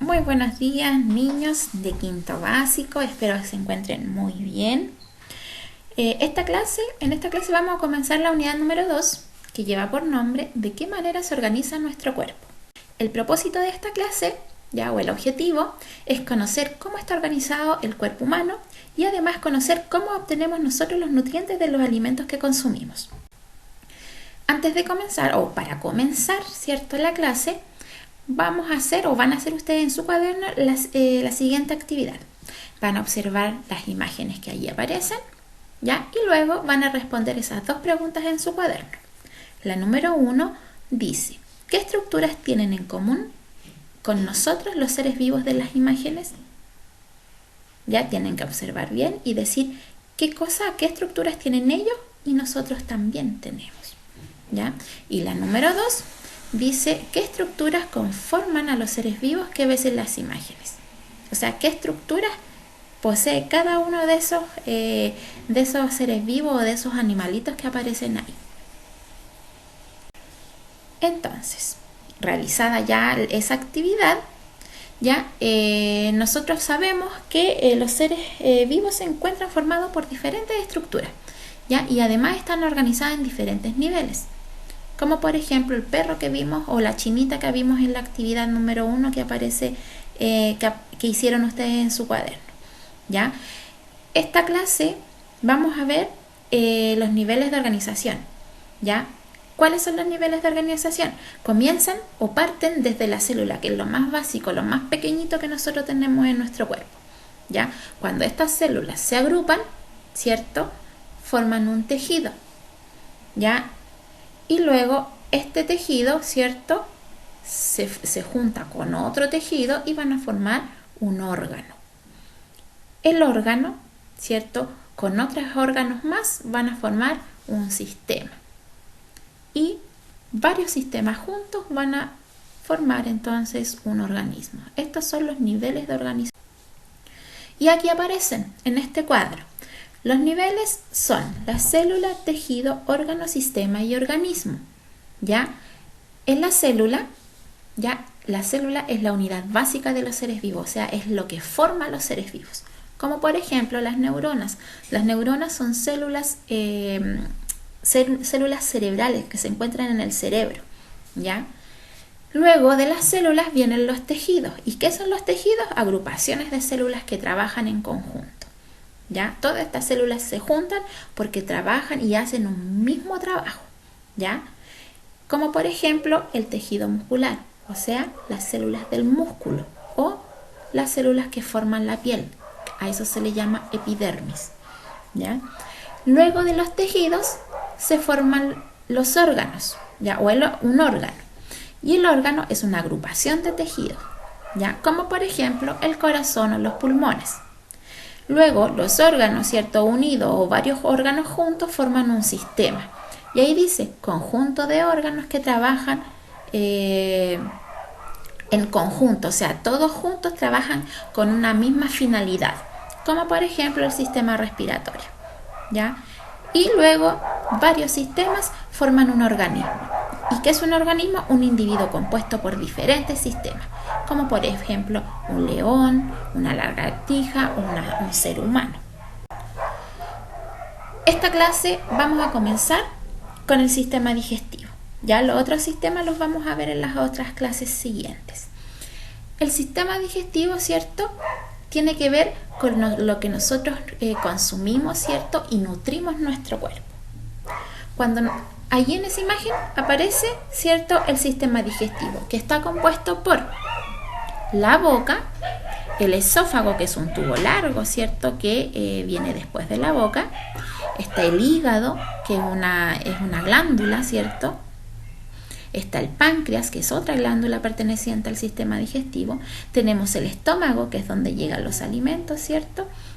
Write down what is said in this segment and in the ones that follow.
Muy buenos días, niños de quinto básico, espero que se encuentren muy bien. En esta clase vamos a comenzar la unidad número 2, que lleva por nombre ¿De qué manera se organiza nuestro cuerpo? El propósito de esta clase, o el objetivo, es conocer cómo está organizado el cuerpo humano y además conocer cómo obtenemos nosotros los nutrientes de los alimentos que consumimos. Antes de comenzar, o para comenzar, la clase, van a hacer ustedes en su cuaderno la siguiente actividad. Van a observar las imágenes que allí aparecen, y luego van a responder esas dos preguntas en su cuaderno. La número 1 dice: ¿qué estructuras tienen en común con nosotros los seres vivos de las imágenes? Tienen que observar bien y decir qué estructuras tienen ellos y nosotros también tenemos. Y la número 2 dice: ¿qué estructuras conforman a los seres vivos que ves en las imágenes? O sea, ¿qué estructuras posee cada uno de esos seres vivos o de esos animalitos que aparecen ahí? Entonces, realizada ya esa actividad, nosotros sabemos que los seres vivos se encuentran formados por diferentes estructuras, y además están organizadas en diferentes niveles. Como por ejemplo el perro que vimos o la chinita que vimos en la actividad número 1 que aparece, que hicieron ustedes en su cuaderno. Esta clase vamos a ver los niveles de organización. ¿Cuáles son los niveles de organización? Comienzan o parten desde la célula, que es lo más básico, lo más pequeñito que nosotros tenemos en nuestro cuerpo. Cuando estas células se agrupan, forman un tejido. Y luego este tejido, se junta con otro tejido y van a formar un órgano. El órgano, con otros órganos más van a formar un sistema. Y varios sistemas juntos van a formar entonces un organismo. Estos son los niveles de organización. Y aquí aparecen en este cuadro. Los niveles son la célula, tejido, órgano, sistema y organismo. En la célula, la célula es la unidad básica de los seres vivos, o sea, es lo que forma a los seres vivos. Como por ejemplo las neuronas. Las neuronas son células cerebrales que se encuentran en el cerebro. Luego de las células vienen los tejidos. ¿Y qué son los tejidos? Agrupaciones de células que trabajan en conjunto. Todas estas células se juntan porque trabajan y hacen un mismo trabajo. Como por ejemplo el tejido muscular, o sea, las células del músculo o las células que forman la piel. A eso se le llama epidermis. Luego de los tejidos se forman los órganos, o un órgano. Y el órgano es una agrupación de tejidos, como por ejemplo el corazón o los pulmones. Luego los órganos, unidos o varios órganos juntos forman un sistema. Y ahí dice conjunto de órganos que trabajan en conjunto, o sea, todos juntos trabajan con una misma finalidad, como por ejemplo el sistema respiratorio. Y luego varios sistemas forman un organismo. ¿Y qué es un organismo? Un individuo compuesto por diferentes sistemas, como por ejemplo un león, una lagartija o un ser humano. Esta clase vamos a comenzar con el sistema digestivo. Los otros sistemas los vamos a ver en las otras clases siguientes. El sistema digestivo, tiene que ver con lo que nosotros consumimos, y nutrimos nuestro cuerpo. Cuando allí en esa imagen aparece, el sistema digestivo, que está compuesto por la boca, el esófago, que es un tubo largo, que viene después de la boca. Está el hígado, que es una glándula, Está el páncreas, que es otra glándula perteneciente al sistema digestivo. Tenemos el estómago, que es donde llegan los alimentos,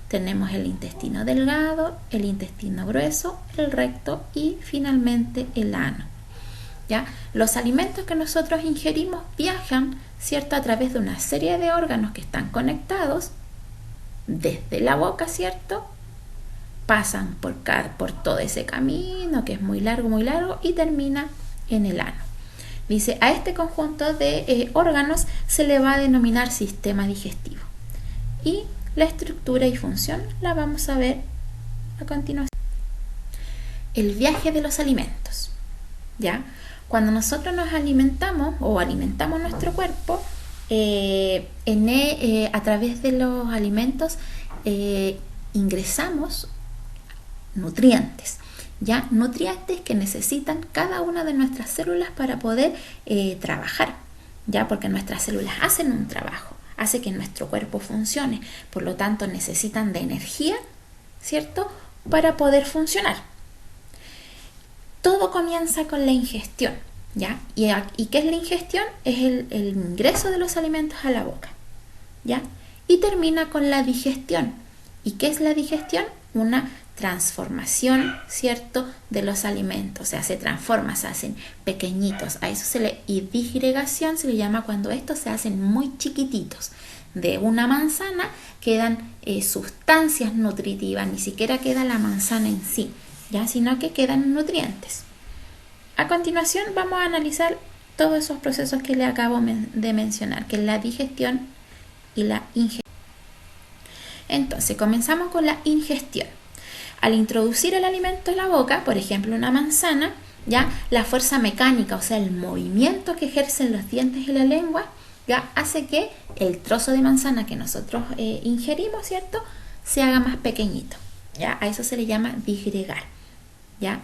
Tenemos el intestino delgado, el intestino grueso, el recto y finalmente el ano. Los alimentos que nosotros ingerimos viajan, a través de una serie de órganos que están conectados desde la boca, pasan por todo ese camino que es muy largo y termina en el ano. Dice, a este conjunto de órganos se le va a denominar sistema digestivo. Y la estructura y función la vamos a ver a continuación. El viaje de los alimentos. ¿Ya? Cuando nosotros nos alimentamos o alimentamos nuestro cuerpo, a través de los alimentos ingresamos nutrientes. ¿Ya? Nutrientes que necesitan cada una de nuestras células para poder trabajar, ¿ya? Porque nuestras células hacen un trabajo, hace que nuestro cuerpo funcione, por lo tanto necesitan de energía, ¿cierto? Para poder funcionar. Todo comienza con la ingestión, ¿ya? ¿Y qué es la ingestión? Es el ingreso de los alimentos a la boca, ¿ya? Y termina con la digestión. ¿Y qué es la digestión? Una transformación, ¿cierto?, de los alimentos. O sea, se transforma, se hacen pequeñitos. A eso y disgregación se le llama cuando estos se hacen muy chiquititos. De una manzana quedan sustancias nutritivas, ni siquiera queda la manzana en sí, ¿ya? Sino que quedan nutrientes. A continuación vamos a analizar todos esos procesos que le acabo de mencionar, que es la digestión y la ingestión. Entonces, comenzamos con la ingestión. Al introducir el alimento en la boca, por ejemplo una manzana, ya la fuerza mecánica, o sea, el movimiento que ejercen los dientes y la lengua, ya hace que el trozo de manzana que nosotros ingerimos, ¿cierto?, se haga más pequeñito. ¿Ya? A eso se le llama disgregar. ¿Ya?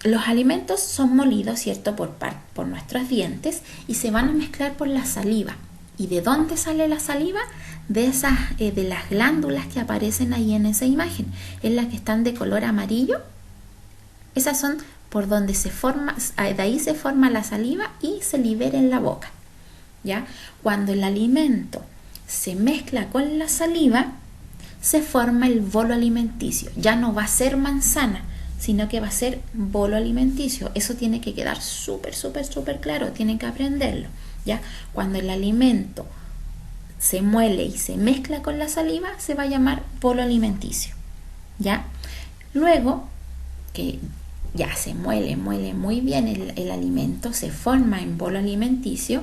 Los alimentos son molidos, ¿cierto?, por nuestros dientes y se van a mezclar por la saliva. ¿Y de dónde sale la saliva? De las glándulas que aparecen ahí en esa imagen, en las que están de color amarillo. Esas son por donde de ahí se forma la saliva y se libera en la boca. ¿Ya? Cuando el alimento se mezcla con la saliva, se forma el bolo alimenticio. Ya no va a ser manzana, sino que va a ser bolo alimenticio. Eso tiene que quedar súper claro, tienen que aprenderlo. ¿Ya? Cuando el alimento se muele y se mezcla con la saliva, se va a llamar bolo alimenticio. ¿Ya? Luego que ya se muele muy bien el alimento, se forma en bolo alimenticio,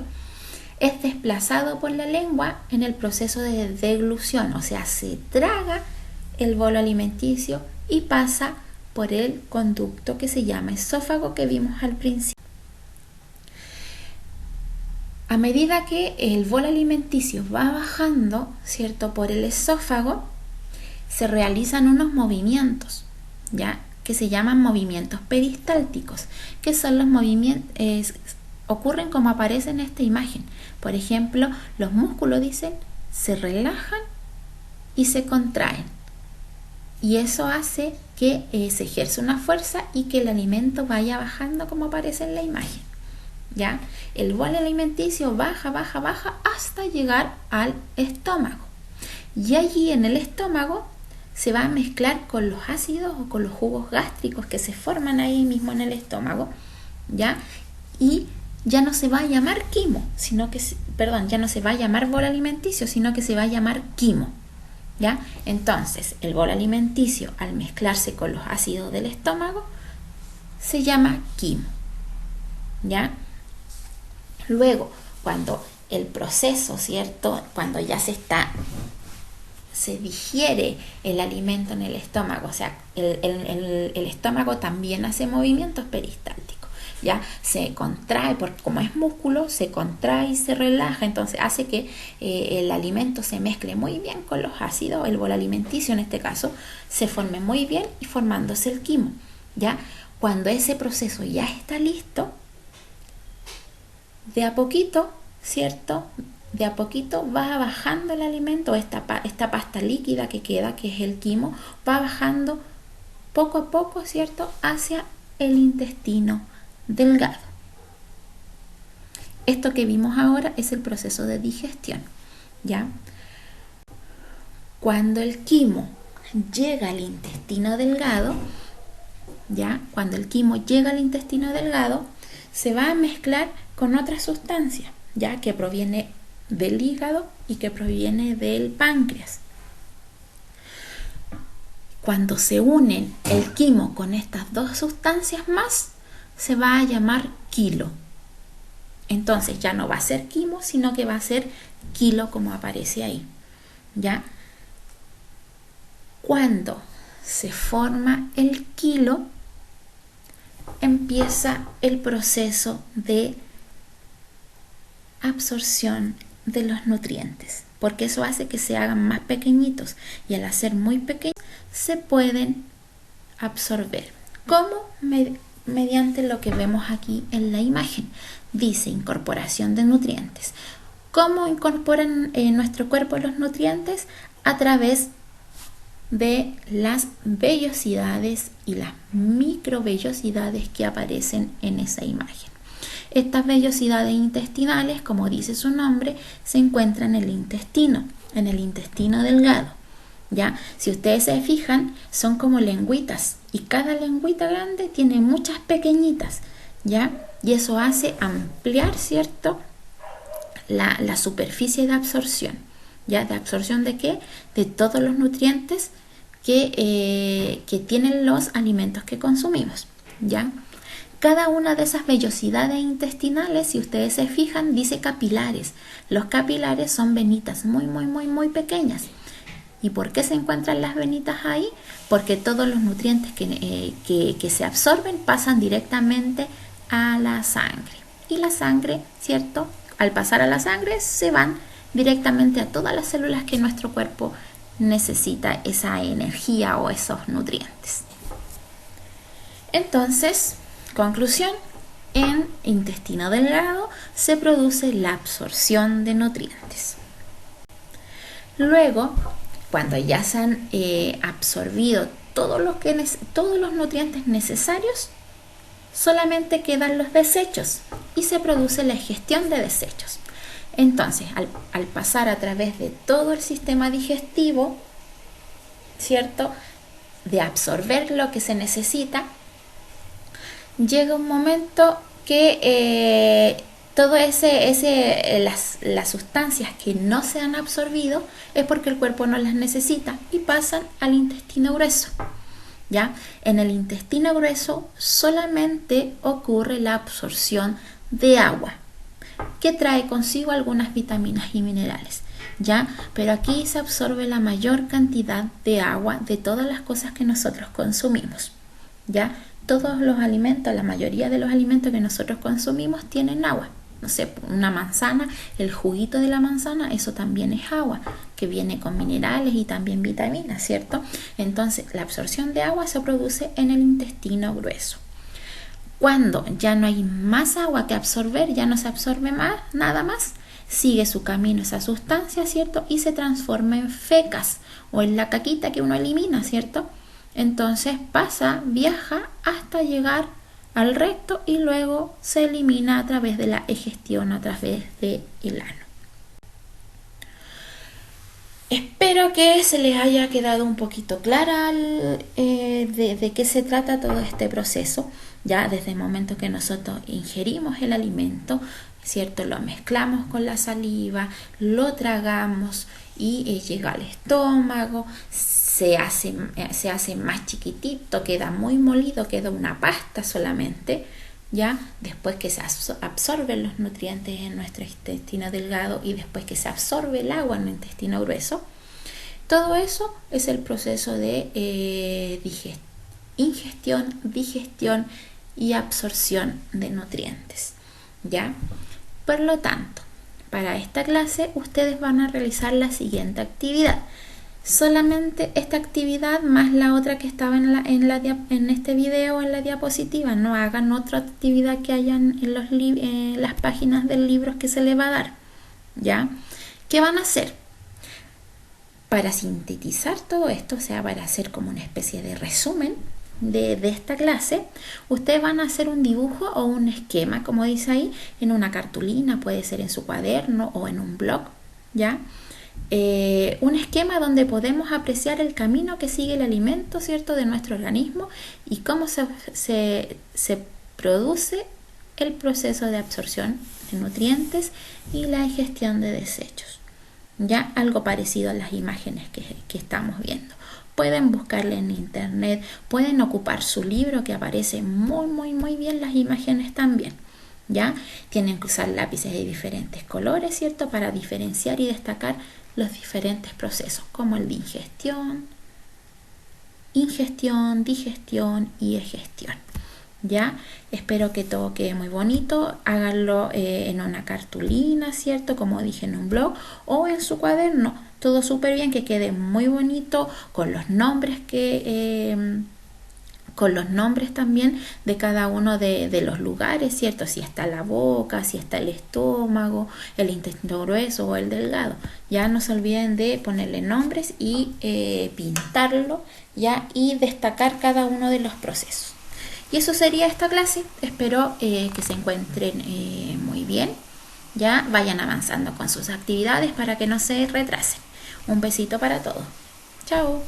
es desplazado por la lengua en el proceso de deglución, o sea, se traga el bolo alimenticio y pasa por el conducto que se llama esófago que vimos al principio. A medida que el bolo alimenticio va bajando, ¿cierto?, por el esófago, se realizan unos movimientos, ¿ya?, que se llaman movimientos peristálticos, que son los movimientos, ocurren como aparece en esta imagen. Por ejemplo, los músculos, dicen, se relajan y se contraen. Y eso hace que se ejerza una fuerza y que el alimento vaya bajando como aparece en la imagen. ¿Ya? El bolo alimenticio baja hasta llegar al estómago. Y allí en el estómago se va a mezclar con los ácidos o con los jugos gástricos que se forman ahí mismo en el estómago, ¿ya? Y ya no se va a llamar quimo, ya no se va a llamar bolo alimenticio, sino que se va a llamar quimo, ¿ya? Entonces, el bolo alimenticio, al mezclarse con los ácidos del estómago, se llama quimo, ¿ya? Luego, cuando el proceso, ¿cierto?, cuando ya se digiere el alimento en el estómago, o sea, el estómago también hace movimientos peristálticos, ya se contrae, porque como es músculo, se contrae y se relaja, entonces hace que el alimento se mezcle muy bien con los ácidos, el bolo alimenticio en este caso, se forme muy bien y formándose el quimo, ya. Cuando ese proceso ya está listo, de a poquito, ¿cierto?, de a poquito va bajando el alimento, esta pasta líquida que queda, que es el quimo, va bajando poco a poco, ¿cierto?, hacia el intestino delgado. Esto que vimos ahora es el proceso de digestión, ¿ya? Cuando el quimo llega al intestino delgado, ¿ya? Cuando el quimo llega al intestino delgado, se va a mezclar con otra sustancia, ¿ya?, que proviene del hígado y que proviene del páncreas. Cuando se unen el quimo con estas dos sustancias más, se va a llamar kilo. Entonces ya no va a ser quimo, sino que va a ser kilo como aparece ahí. ¿Ya? Cuando se forma el kilo, empieza el proceso de absorción de los nutrientes, porque eso hace que se hagan más pequeñitos y al hacer muy pequeños se pueden absorber. ¿Cómo? Mediante lo que vemos aquí en la imagen. Dice incorporación de nutrientes. ¿Cómo incorporan en nuestro cuerpo los nutrientes? A través de las vellosidades y las microvellosidades que aparecen en esa imagen. Estas vellosidades intestinales, como dice su nombre, se encuentran en el intestino delgado. ¿Ya? Si ustedes se fijan, son como lengüitas y cada lengüita grande tiene muchas pequeñitas, ¿ya? Y eso hace ampliar, ¿cierto?, la superficie de absorción. ¿Ya? ¿De absorción de qué? De todos los nutrientes que tienen los alimentos que consumimos. ¿Ya? Cada una de esas vellosidades intestinales, si ustedes se fijan, dice capilares. Los capilares son venitas muy, muy, muy, muy pequeñas. ¿Y por qué se encuentran las venitas ahí? Porque todos los nutrientes que se absorben pasan directamente a la sangre. Y la sangre, ¿cierto?, al pasar a la sangre se van directamente a todas las células que nuestro cuerpo necesita esa energía o esos nutrientes. Entonces, conclusión, en intestino delgado se produce la absorción de nutrientes. Luego, cuando ya se han absorbido todos los nutrientes necesarios, solamente quedan los desechos y se produce la digestión de desechos. Entonces, al pasar a través de todo el sistema digestivo, ¿cierto?, de absorber lo que se necesita, llega un momento que las sustancias que no se han absorbido es porque el cuerpo no las necesita y pasan al intestino grueso. ¿Ya? En el intestino grueso solamente ocurre la absorción de agua, que trae consigo algunas vitaminas y minerales. ¿Ya? Pero aquí se absorbe la mayor cantidad de agua de todas las cosas que nosotros consumimos. ¿Ya? Todos los alimentos, la mayoría de los alimentos que nosotros consumimos tienen agua. No sé, una manzana, el juguito de la manzana, eso también es agua, que viene con minerales y también vitaminas, ¿cierto? Entonces, la absorción de agua se produce en el intestino grueso. Cuando ya no hay más agua que absorber, ya no se absorbe más, nada más, sigue su camino esa sustancia, ¿cierto? Y se transforma en fecas o en la caquita que uno elimina, ¿cierto? Entonces viaja hasta llegar al recto y luego se elimina a través de la egestión, a través del ano. Espero que se les haya quedado un poquito clara de qué se trata todo este proceso. Ya desde el momento que nosotros ingerimos el alimento, ¿cierto?, lo mezclamos con la saliva, lo tragamos y llega al estómago, se hace más chiquitito, queda muy molido, queda una pasta solamente. Ya después que se absorben los nutrientes en nuestro intestino delgado y después que se absorbe el agua en el intestino grueso, todo eso es el proceso de ingestión, digestión y absorción de nutrientes. ¿Ya? Por lo tanto, para esta clase ustedes van a realizar la siguiente actividad. Solamente esta actividad más la otra que estaba en este video, en la diapositiva. No hagan otra actividad que hayan en las páginas del libro que se les va a dar. ¿Ya? ¿Qué van a hacer? Para sintetizar todo esto, o sea, para hacer como una especie de resumen de esta clase, ustedes van a hacer un dibujo o un esquema, como dice ahí, en una cartulina, puede ser en su cuaderno o en un blog, ¿ya? Un esquema donde podemos apreciar el camino que sigue el alimento, ¿cierto?, de nuestro organismo y cómo se produce el proceso de absorción de nutrientes y la ingestión de desechos. Ya algo parecido a las imágenes que estamos viendo. Pueden buscarle en internet, pueden ocupar su libro que aparece muy, muy, muy bien las imágenes también. ¿ya? Tienen que usar lápices de diferentes colores, ¿cierto? Para diferenciar y destacar los diferentes procesos, como el de ingestión, digestión y egestión. ¿Ya? Espero que todo quede muy bonito. Háganlo en una cartulina, ¿cierto? Como dije, en un blog o en su cuaderno. Todo súper bien, que quede muy bonito con los nombres con los nombres también de cada uno de los lugares, ¿cierto? Si está la boca, si está el estómago, el intestino grueso o el delgado. Ya no se olviden de ponerle nombres y pintarlo, ¿ya? Y destacar cada uno de los procesos. Y eso sería esta clase. Espero que se encuentren muy bien. Ya vayan avanzando con sus actividades para que no se retrasen. Un besito para todos. Chao.